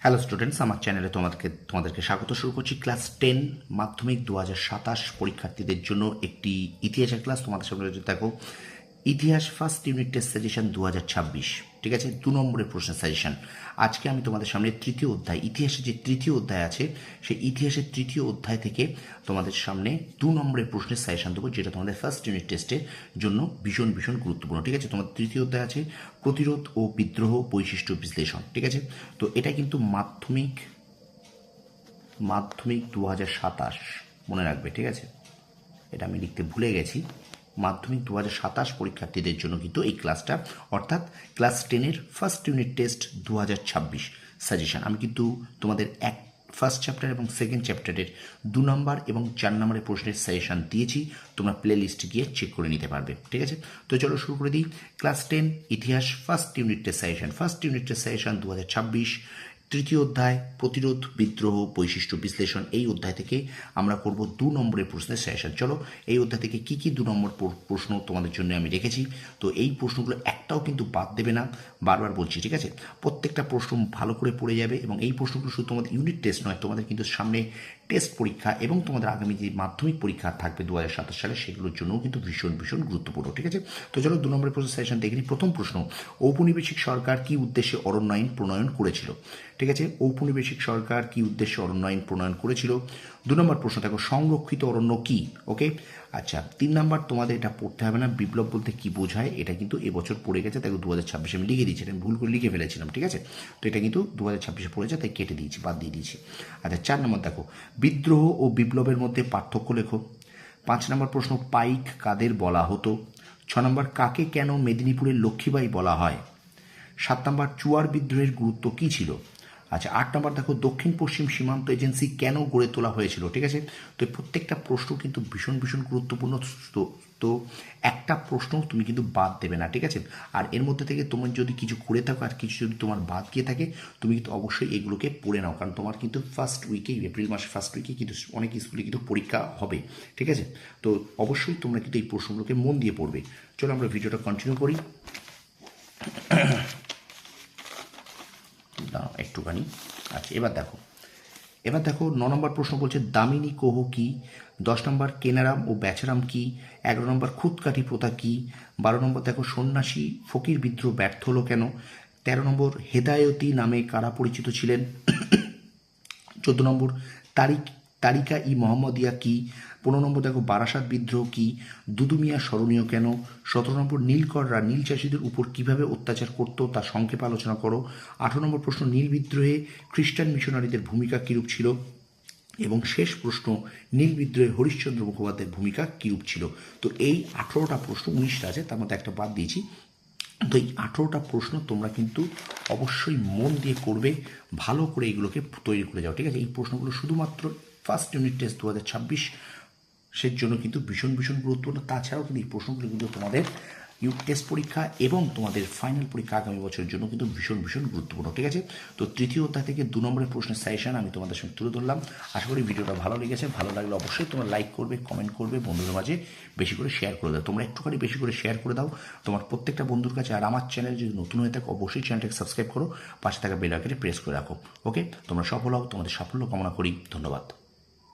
Hello students, আমার চ্যানেলে তোমাদেরকে স্বাগত। শুরু করছি ক্লাস 10 মাধ্যমিক 2027 পরীক্ষার্থীদের জন্য একটি ইতিহাসের ক্লাস। তোমাদের সামনে দেখো ইতিহাস ফার্স্ট ইউনিট টেস্ট সাজেশন 2026, ঠিক আছে, 2 নম্বরের প্রশ্নের সাজেশন। আজকে আমি তোমাদের সামনে তৃতীয় অধ্যায়, ইতিহাসের যে তৃতীয় অধ্যায় আছে সেই ইতিহাসের তৃতীয় অধ্যায় থেকে তোমাদের সামনে 2 নম্বরের প্রশ্নের সাজেশন দেবো, যেটা তোমাদের ফার্স্ট ইউনিট টেস্টের জন্য ভীষণ ভীষণ গুরুত্বপূর্ণ। ঠিক আছে, তোমাদের তৃতীয় অধ্যায় আছে প্রতিরোধ ও বিদ্রোহ বৈশিষ্ট্য বিশ্লেষণ। ঠিক আছে, তো এটা কিন্তু মাধ্যমিক 2027 মনে রাখবে। ঠিক আছে, এটা আমি লিখতে ভুলে গেছি। মাধ্যমিক 2027 পরীক্ষার্থীদের জন্য কিন্তু এই ক্লাসটা, অর্থাৎ ক্লাস 10-এর ফার্স্ট ইউনিট টেস্ট 2026 সাজেশন। আমি কিন্তু তোমাদের ফার্স্ট চ্যাপ্টার এবং সেকেন্ড চ্যাপ্টারের 2 নম্বর এবং 4 নম্বরের প্রশ্নের সাজেশন দিয়েছি, তোমরা প্লে লিস্টে গিয়ে চেক করে নিতে পারবে। ঠিক আছে, তো চলো শুরু করে দিই। ক্লাস 10 ইতিহাস first unit test suggestion, first unit test suggestion 2026, তৃতীয় অধ্যায় প্রতিরোধ বিদ্রোহ বৈশিষ্ট্য বিশ্লেষণ। এই অধ্যায় থেকে আমরা করব 2 নম্বরের প্রশ্নের সাজেশন। চলো, এই অধ্যায় থেকে কি কি 2 নম্বর প্রশ্ন তোমাদের জন্য আমি রেখেছি, তো এই প্রশ্নগুলো একটাও কিন্তু বাদ দেবে না, বারবার বলছি। ঠিক আছে, প্রত্যেকটা প্রশ্ন ভালো করে পড়ে যাবে, এবং এই প্রশ্নগুলো শুধু তোমাদের ইউনিট টেস্ট নয়, তোমাদের কিন্তু সামনে টেস্ট পরীক্ষা এবং তোমাদের আগামী যে মাধ্যমিক পরীক্ষা থাকবে 2027 সালে, সেগুলোর জন্যও কিন্তু ভীষণ ভীষণ গুরুত্বপূর্ণ। ঠিক আছে, তো চলো 2 নম্বরের প্রশ্নের সাজেশন দেখে নিই। প্রথম প্রশ্ন, ঔপনিবেশিক সরকার কি উদ্দেশ্যে অরণ্য আইন প্রণয়ন করেছিল? ঠিক আছে, ঔপনিবেশিক সরকার কি উদ্দেশ্যে অরণ্য আইন প্রণয়ন করেছিল? 2 নম্বর প্রশ্ন দেখো, সংরক্ষিত অরণ্য কি? ওকে, আচ্ছা। 3 নম্বর, তোমাদের এটা পড়তে হবে না, বিপ্লব বলতে কি বোঝায়, এটা কিন্তু এবছর পড়ে গেছে, দেখো 2026 আমি লিখে দিয়েছি, আমি ভুল করে লিখে ফেলেছিলাম। ঠিক আছে, তো এটা কিন্তু 2026 পড়েছে, তাই কেটে দিয়েছি, বাদ দিয়ে দিয়েছি। আচ্ছা, 4 নম্বর দেখো, বিদ্রোহ ও বিপ্লবের মধ্যে পার্থক্য লেখো। 5 নম্বর প্রশ্ন, পাইক কাদের বলা হতো? 6 নম্বর, কাকে কেন মেদিনীপুরের লক্ষ্মীবাই বলা হয়? 7 নম্বর, চুয়ার বিদ্রোহের গুরুত্ব কী ছিল? আচ্ছা, 8 নম্বর দেখো, দক্ষিণ পশ্চিম সীমান্ত এজেন্সি কেন গড়ে তোলা হয়েছিল? ঠিক আছে, তো প্রত্যেকটা প্রশ্ন কিন্তু ভীষণ ভীষণ গুরুত্বপূর্ণ। তো একটা প্রশ্ন তুমি কিন্তু বাদ দেবে না। ঠিক আছে, আর এর মধ্যে থেকে তোমার যদি কিছু করে থাকো আর কিছু যদি তোমার বাদ গিয়ে থাকে, তুমি কিন্তু অবশ্যই এগুলোকে পড়ে নাও, কারণ তোমার কিন্তু ফার্স্ট উইকে, এপ্রিল মাসের ফার্স্ট উইকে কিন্তু অনেক স্কুলে কিন্তু পরীক্ষা হবে। ঠিক আছে, তো অবশ্যই তোমরা কিন্তু এই প্রশ্নগুলোকে মন দিয়ে পড়বে। চলো আমরা ভিডিওটা কন্টিনিউ করি একটুখানি। আচ্ছা, এবার দেখো 9 নম্বর প্রশ্ন বলছে দামিনী কোহ কি? 10 নম্বর, কেনারাম ও বেচারাম কি? 11 নম্বর, খুদকাঠি প্রথা কি? 12 নম্বর দেখো, সন্ন্যাসী ফকির বিদ্রোহ ব্যর্থ হলো কেন? 13 নম্বর, হেদায়তি নামে কারা পরিচিত ছিলেন? 14 নম্বর, তারিকা ই মোহাম্মদিয়া কি? 15 নম্বর দেখো, বারাসাত বিদ্রোহ কি? দুদুমিয়া স্মরণীয় কেন? 17 নম্বর, নীলকররা নীল চাষীদের উপর কিভাবে অত্যাচার করত তা সংক্ষেপে আলোচনা করো। 18 নম্বর প্রশ্ন, নীল বিদ্রোহে খ্রিস্টান মিশনারিদের ভূমিকা কীরূপ ছিল? এবং শেষ প্রশ্ন, নীল বিদ্রোহে হরিশ্চন্দ্র মুখোপাধ্যায়ের ভূমিকা কীরূপ ছিল? তো এই 18টা প্রশ্ন, 19টা আছে, তার মধ্যে একটা বাদ দিয়েছি। তো এই 18টা প্রশ্ন তোমরা কিন্তু অবশ্যই মন দিয়ে করবে, ভালো করে এগুলোকে তৈরি করে যাও। ঠিক আছে, এই প্রশ্নগুলো শুধুমাত্র ফার্স্ট ইউনিট টেস্ট 2026 সের জন্য কিন্তু ভীষণ ভীষণ গুরুত্বপূর্ণ। তাছাড়াও কিন্তু এই প্রশ্নগুলো কিন্তু তোমাদের ইউনিট টেস্ট পরীক্ষা এবং তোমাদের ফাইনাল পরীক্ষা আগামী বছরের জন্য কিন্তু ভীষণ ভীষণ গুরুত্বপূর্ণ। ঠিক আছে, তো তৃতীয় অধ্যায় থেকে 2 নম্বরের প্রশ্নের সাজেশন আমি তোমাদের সঙ্গে তুলে ধরলাম। আশা করি ভিডিওটা ভালো লেগেছে। ভালো লাগলে অবশ্যই তোমরা লাইক করবে, কমেন্ট করবে, বন্ধুদের মাঝে বেশি করে শেয়ার করে দাও। তোমরা একটুখানি বেশি করে শেয়ার করে দাও তোমার প্রত্যেকটা বন্ধুর কাছে। আর আমার চ্যানেল যদি নতুন হয়ে থাকে, অবশ্যই চ্যানেলটাকে সাবস্ক্রাইব করো, পাশে থাকা বেল আইকনে প্রেস করে রাখো। ওকে, তোমরা সফল হও, তোমাদের সাফল্য কামনা করি। ধন্যবাদ।